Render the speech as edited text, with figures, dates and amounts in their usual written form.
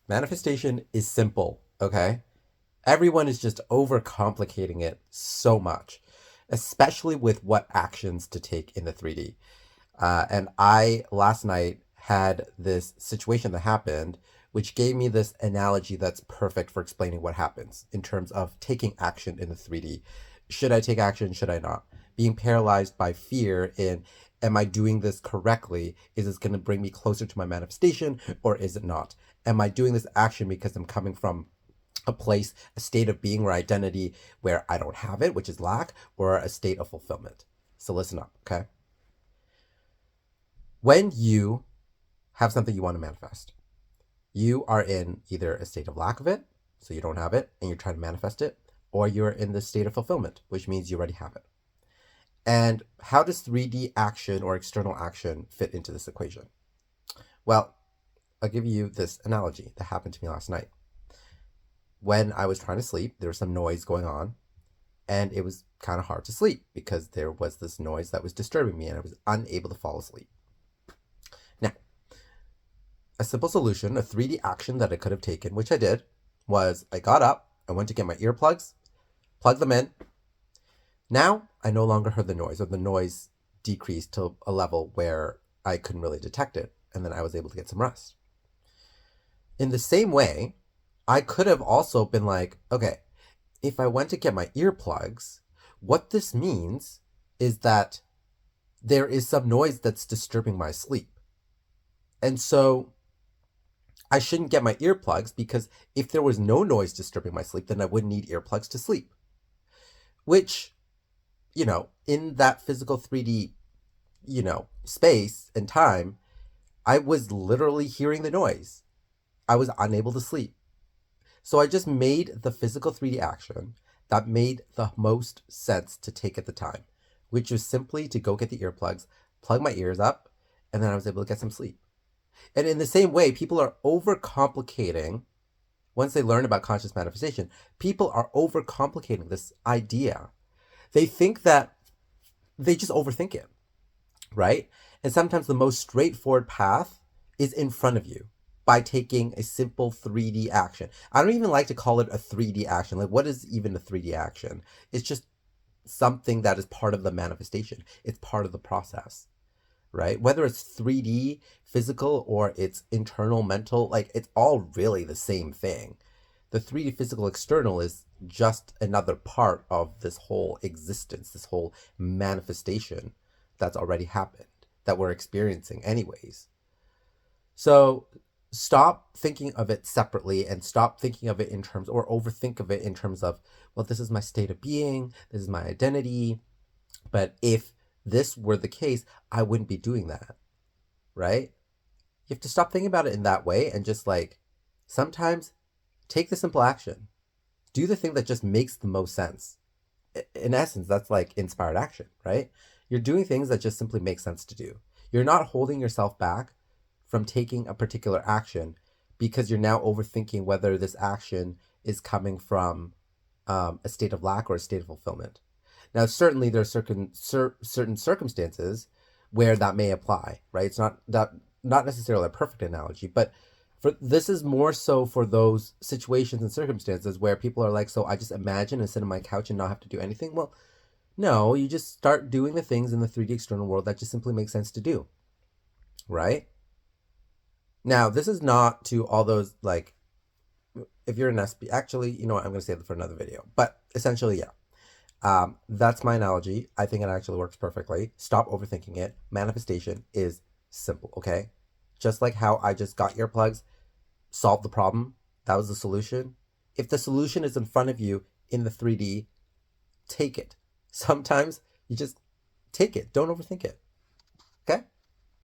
Manifestation is simple, okay? Everyone is just overcomplicating it so much, especially with what actions to take in the 3D. And I, last night, had this situation that happened, which gave me this analogy that's perfect for explaining what happens in terms of taking action in the 3D. Should I take action? Should I not? Being paralyzed by fear in, am I doing this correctly? Is this going to bring me closer to my manifestation or is it not? Am I doing this action because I'm coming from a place, a state of being or identity where I don't have it, which is lack, or a state of fulfillment? So listen up, okay? When you have something you want to manifest, you are in either a state of lack of it, so you don't have it and you're trying to manifest it, or you're in the state of fulfillment, which means you already have it. And how does 3D action or external action fit into this equation? Well, I'll give you this analogy that happened to me last night. When I was trying to sleep, there was some noise going on, and it was kind of hard to sleep because there was this noise that was disturbing me and I was unable to fall asleep. Now, a simple solution, a 3D action that I could have taken, which I did, was I got up, I went to get my earplugs, plugged them in. Now I no longer heard the noise, or the noise decreased to a level where I couldn't really detect it, and then I was able to get some rest. In the same way, I could have also been like, okay, if I went to get my earplugs, what this means is that there is some noise that's disturbing my sleep. And so I shouldn't get my earplugs because if there was no noise disturbing my sleep, then I wouldn't need earplugs to sleep. Which, in that physical 3D, space and time, I was literally hearing the noise. I was unable to sleep. So I just made the physical 3D action that made the most sense to take at the time, which was simply to go get the earplugs, plug my ears up, and then I was able to get some sleep. And in the same way, people are overcomplicating, once they learn about conscious manifestation, people are overcomplicating this idea. They think that they just overthink it, right? And sometimes the most straightforward path is in front of you by taking a simple 3D action. I don't even like to call it a 3D action. Like, what is even a 3D action? It's just something that is part of the manifestation, it's part of the process, right? Whether it's 3D physical or it's internal mental, like it's all really the same thing. The 3D physical external is just another part of this whole existence, this whole manifestation that's already happened, that we're experiencing anyways. So stop thinking of it separately and stop thinking of it in terms, or overthink of it in terms of, well, this is my state of being, this is my identity. But if this were the case, I wouldn't be doing that, right? You have to stop thinking about it in that way and just like sometimes take the simple action. Do the thing that just makes the most sense. In essence, that's like inspired action, right? You're doing things that just simply make sense to do. You're not holding yourself back from taking a particular action because you're now overthinking whether this action is coming from a state of lack or a state of fulfillment. Now, certainly there are certain circumstances where that may apply, right? It's not necessarily a perfect analogy, but for this is more so for those situations and circumstances where people are like, so I just imagine and sit on my couch and not have to do anything. Well, no, you just start doing the things in the 3D external world that just simply make sense to do, right? Now, this is not to all those like, if you're an SB, actually, you know what, I'm going to save it for another video. But essentially, yeah. That's my analogy. I think it actually works perfectly. Stop overthinking it. Manifestation is simple, okay? Just like how I just got earplugs, solved the problem. That was the solution. If the solution is in front of you in the 3D, take it. Sometimes you just take it. Don't overthink it. Okay?